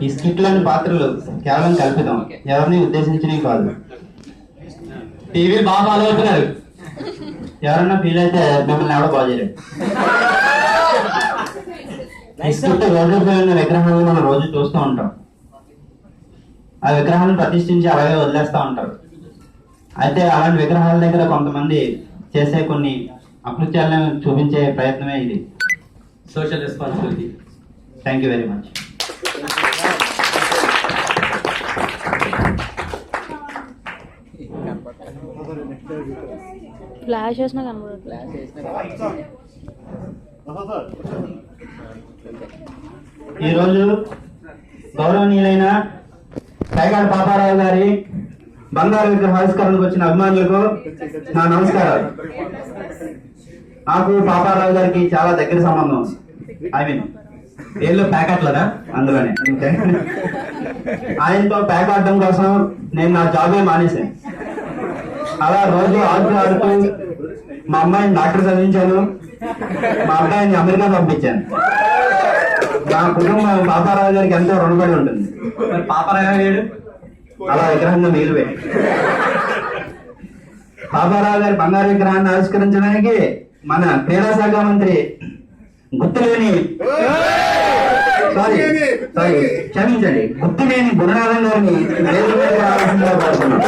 ఈ స్కిట్లోని పాత్రలు కేవలం కల్పితం, ఎవరిని ఉద్దేశించినవి కాదు. టీవీ బాగా ఫాలో అవుతున్నారు. ఎవరన్నా ఫీల్ అయితే మిమ్మల్ని ఎవడో బాగు చేయలేదు. ఈ స్కిట్ రోడ్లపై ఉన్న విగ్రహాలను మనం రోజు చూస్తూ ఉంటాం. ఆ విగ్రహాలను ప్రతిష్ఠించి అలాగే వదిలేస్తూ ఉంటారు. అయితే అలాంటి విగ్రహాల దగ్గర కొంతమంది చేసే కొన్ని అకృత్యాలను చూపించే ప్రయత్నమే ఇది social responsibility. Thank you very much. Flash చేసినా కనబడట్లేదు. ఈరోజు గౌరవనీయులైన పేకాట పాపారావు గారి బంగారు విగ్రహావిష్కరణకు వచ్చిన అభిమానులకు నా నమస్కారాలు. నాకు పాపారావు గారికి చాలా దగ్గర సంబంధం. ఐ మీన్ ఏళ్ళు ప్యాకెట్లరా అందులోనే. ఆయనతో ప్యాక్ ఆడటం కోసం నేను నా జాబే మానేశాను. అలా రోజు ఆడుతూ మా అమ్మాయిని డాక్టర్ చదివించాను, మా అబ్బాయిని అమెరికా పంపించాను. నా కుటుంబం పాపారావు గారికి ఎంతో రుణపడి ఉంటుంది. మరి పాపారావు గారు అలా విగ్రహంగా మిగిలిపోయి పాపారావు గారి బంగారు విగ్రహాన్ని ఆవిష్కరించడానికి మన క్రీడా శాఖ మంత్రి గుర్తులేని క్షమించండి గుర్తులేని గురునాథం గారిని రావాల్సిందిగా కోరుతున్నాం.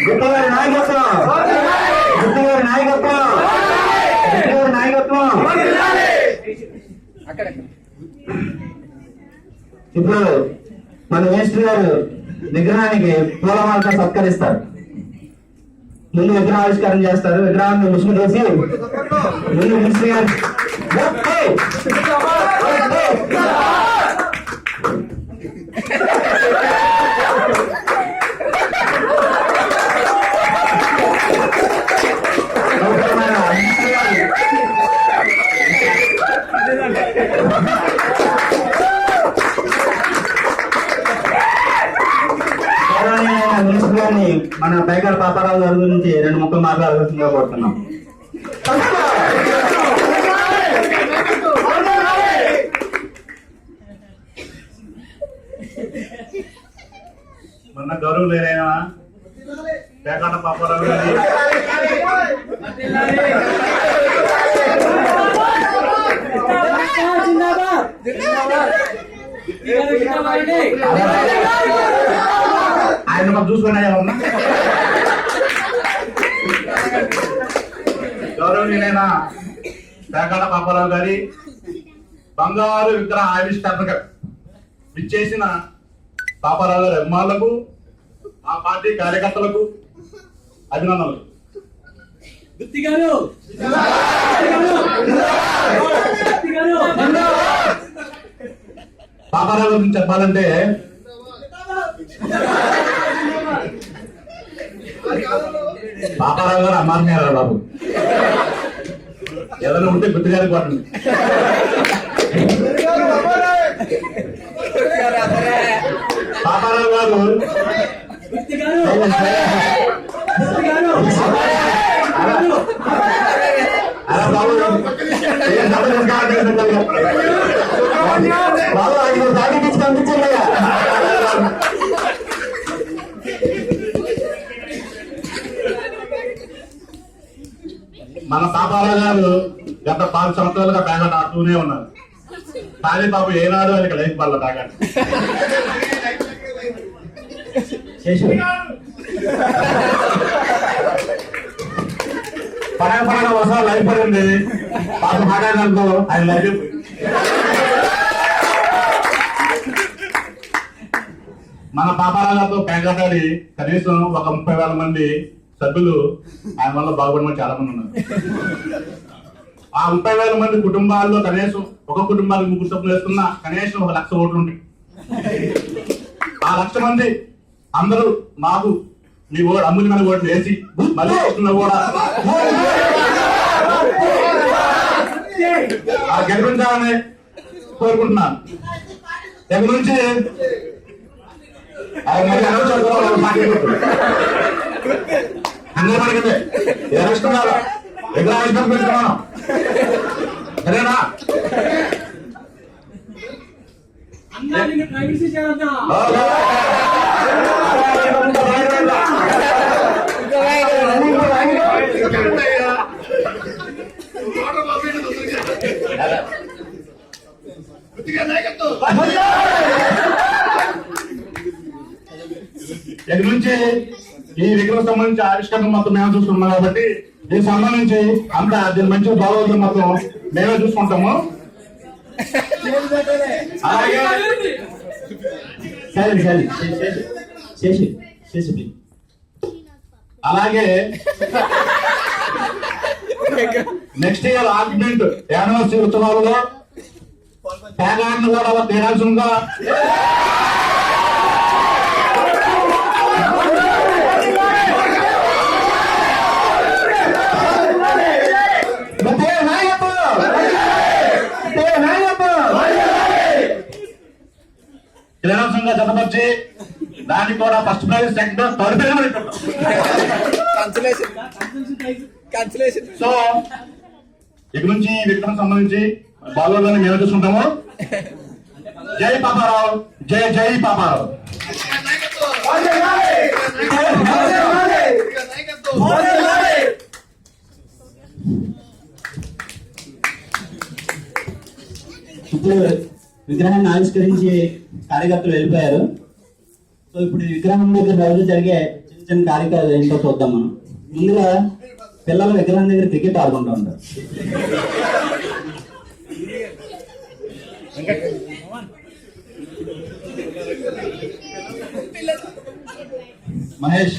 గుర్తుగారి నాయకత్వం, గుర్తుగారి నాయకత్వం, గుర్తుగారి నాయకత్వం. ఇప్పుడు మన మినిస్టర్ గారు విగ్రహానికి పూలమాలతో సత్కరిస్తారు. ముందు విగ్రహావిష్కరణ చేస్తారు. విగ్రహాన్ని ముసుగు చేసి ముందు మినిస్టర్ గారు మన పేకాట పాపారావు గారి గురించి 2 ముక్కలు మాట్లాడాల్సిందిగా కోరుతున్నాం. మన గౌరవ లేరైనా పేకాట పాపారావు గారి ఆయన మాకు చూసుకున్నా గౌరవనీయులైన పేకాట పాపారావు గారి బంగారు విగ్రహ ఆవిష్కరణగా విచ్చేసిన పాపారావు గారి అభిమానులకు, ఆ పార్టీ కార్యకర్తలకు అభినందనలు. పాపారావు గురించి చెప్పాలంటే పాపారావు గారు అమ్మారు బాబు, ఏదైనా ఉంటే గుర్తుగారి కొట్టండి. పాపారావు గారు బాబు ఆయన దాటించి పంపించండి. మన పాపారావు గారు గత 5 సంవత్సరాలుగా పేకాట ఆడుతూనే ఉన్నారు. కానీ బాబు ఏనాడు ఆయనకి లైఫ్ వాళ్ళ పేకాట పడగ వర్షాలు లైఫ్ పడింది. పాపం మాట్లాడడానికి ఆయన లైఫ్ మన పాపారావు గారితో పేకాటాడి కనీసం ఒక 30,000 మంది సభ్యులు ఆయన వల్ల బాగుపడిన చాలా మంది ఉన్నారు. ఆ 30,000 మంది కుటుంబాల్లో కనీసం ఒక కుటుంబానికి 3 సభ్యులు వేసుకున్నా కనీసం 1,00,000 ఓట్లు ఉంటాయి. ఆ 1,00,000 మంది అందరూ నాకు మీ ఓటు అమూల్యమైన ఓట్లు వేసి మళ్ళీ కూడా గెలిపించాలని కోరుకుంటున్నాను. ఇక నుంచి అందరూ మనకి ఎరస్తున్నారు, విగ్రహావిష్కరణ పెట్టుకున్నాను. సరేనా? ఇక నుంచి ఈ విగ్రహం సంబంధించి ఆవిష్కరణ మొత్తం మేము చూసుకున్నాం కాబట్టి దీనికి సంబంధించి అంతా దీని మంచిగా బాగోదు మొత్తం మేమే చూసుకుంటాము. అలాగే నెక్స్ట్ ఇయర్ ఆర్గ్యుమెంట్ యానివర్సరీ ఉత్సవాలలో పేగాన్ని కూడా తీరాల్సిందిగా క్రీడాంశంగా జతపరిచి దానికి కూడా first prize, second, third prize. So ఇక నుంచి ఈ విగ్రహం సంబంధించి బాగోదని మేము చూసుకుంటాము. జై పాపారావు, జై జై పాపారావు. ఇప్పుడు విగ్రహాన్ని ఆవిష్కరించి కార్యకర్తలు వెళ్ళిపోయారు. సో ఇప్పుడు ఈ విగ్రహం దగ్గర రోజు జరిగే చిన్న చిన్న కార్యక్రమాలు ఏంటో చూద్దాం మనం. ముందుగా పిల్లలు విగ్రహం దగ్గర క్రికెట్ ఆడుకుంటూ ఉంటారు. మహేష్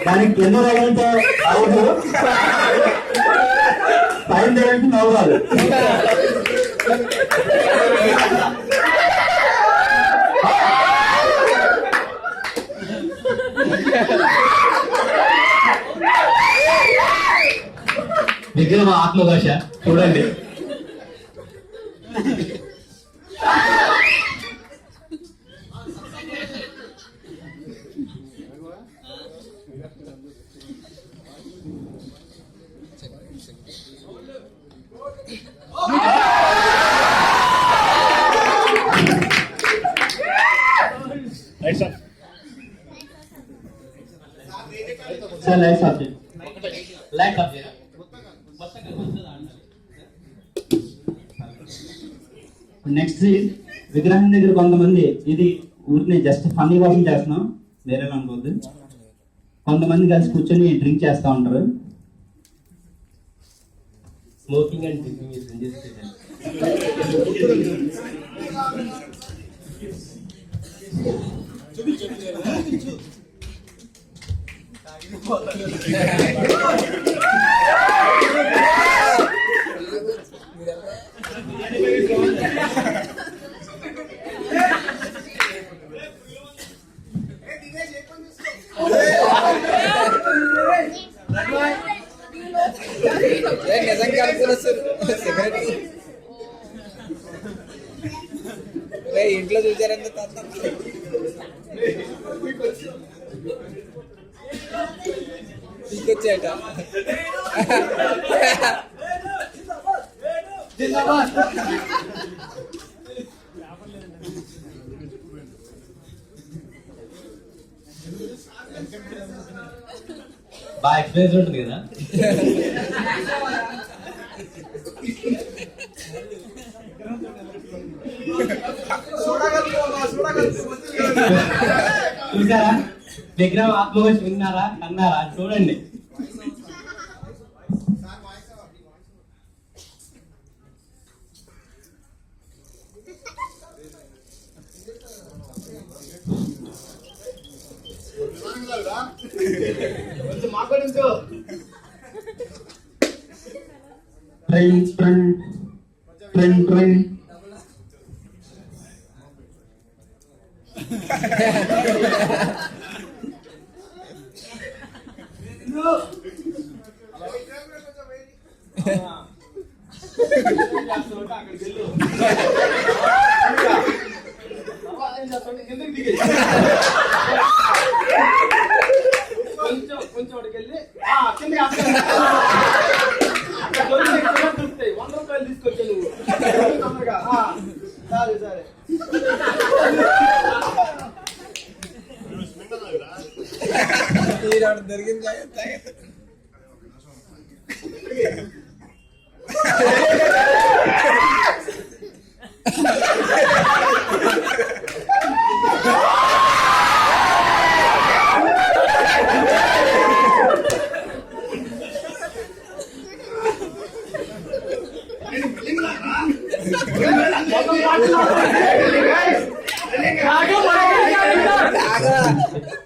దానికి కింద తగిలితే అవును, పైన తగిలితే నవ్వాలి. విగ్రహం ఆత్మభాష చూడండి. Sir like subject like subject next విగ్రహం దగ్గర కొంతమంది ఇది ఊరిని జస్ట్ ఫన్నీ కోసం చేస్తున్నాం, వేరే అనుకోవద్దు. కొంతమంది కలిసి కూర్చొని డ్రింక్ చేస్తూ ఉంటారు. Smoking and drinking is industry. ఇంట్లో చూసారంటే తీసుకొచ్చాట. బాగా ఎక్స్పీరియన్స్ ఉంటుంది కదా. చూసారా విగ్రహం ఆత్మహత్య విన్నారా అన్నారా చూడండి. ట్రైన్ ట్రైన్ ట్రైన్ ట్రైన్ కొంచెం అడికెళ్ళి కిందకి అక్కడ 100 రూపాయలు తీసుకొచ్చా నువ్వు తొందరగా. సరే సరే దొరికింది.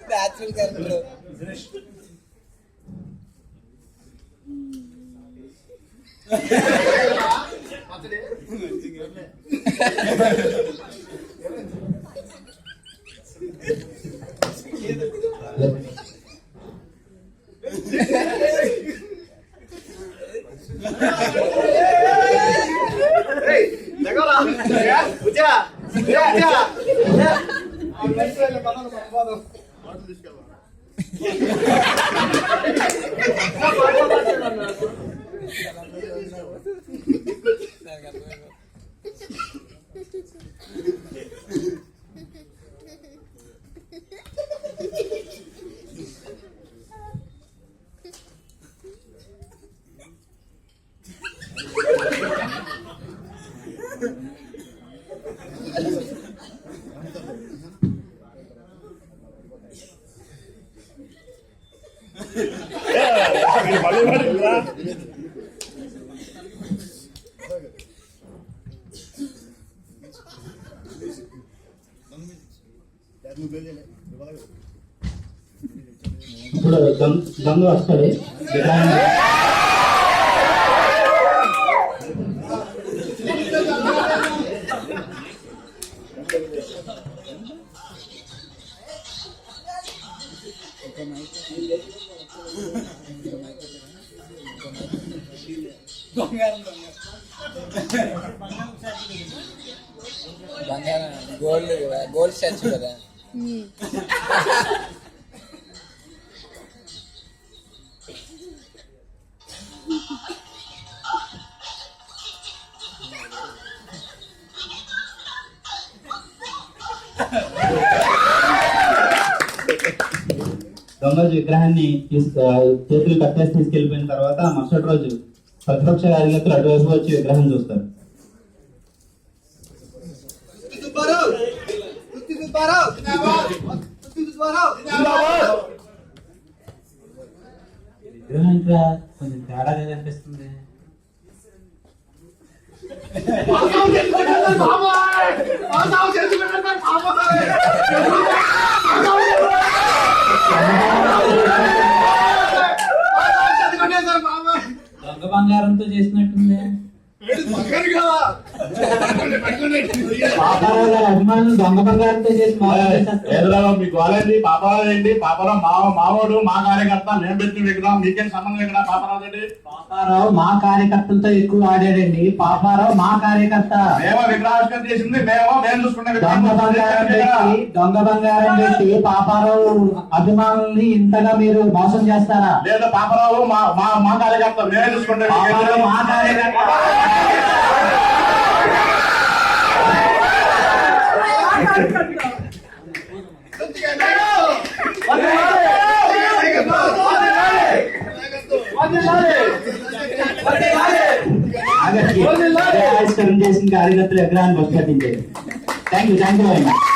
Natural character. ఇప్పుడు దొంగ వస్తాడు. బంగారం గోల్డ్ స్టాచ్యూ కదా. దొంగ విగ్రహాన్ని చేతులు కట్టేసి తీసుకెళ్లిపోయిన తర్వాత మరుసటి రోజు ప్రతిపక్ష కార్యకర్తలు అటువైపు వచ్చి విగ్రహం చూస్తారు. విగ్రహం ఇంకా కొంచెం తేడాగా కనిపిస్తుంది. దొంగ బంగారంతో చేసినట్టుంది. పాపారావు గారి అభిమానులు దొంగ బంగారంతో చేసి మీ గోలేండి పాపారావు ఏంటి? పాపారావు మావాడు, మా కార్యకర్త, మేము పెట్టిన విగ్రహం, మీకేం సంబంధం ఇక్కడ? పాపారావు ఏంటి? పాపారావు మా కార్యకర్తలతో ఎక్కువ ఆడాడండి. పాపారావు మా కార్యకర్త. మేము విగ్రహావిష్కరణ చేసింది మేము చూసుకునే దొంగ బంగారం పెట్టి పాపారావు అభిమానుల్ని ఇంతగా మీరు మోసం చేస్తారా? లేదా పాపారావు మా కార్యకర్త, మేమే చూసుకుంటే మా కార్యకర్త. ఆవిష్కరణ చేసిన కార్యకర్తలు విగ్రహాన్ని బస్కట్టించారు. Thank you very much.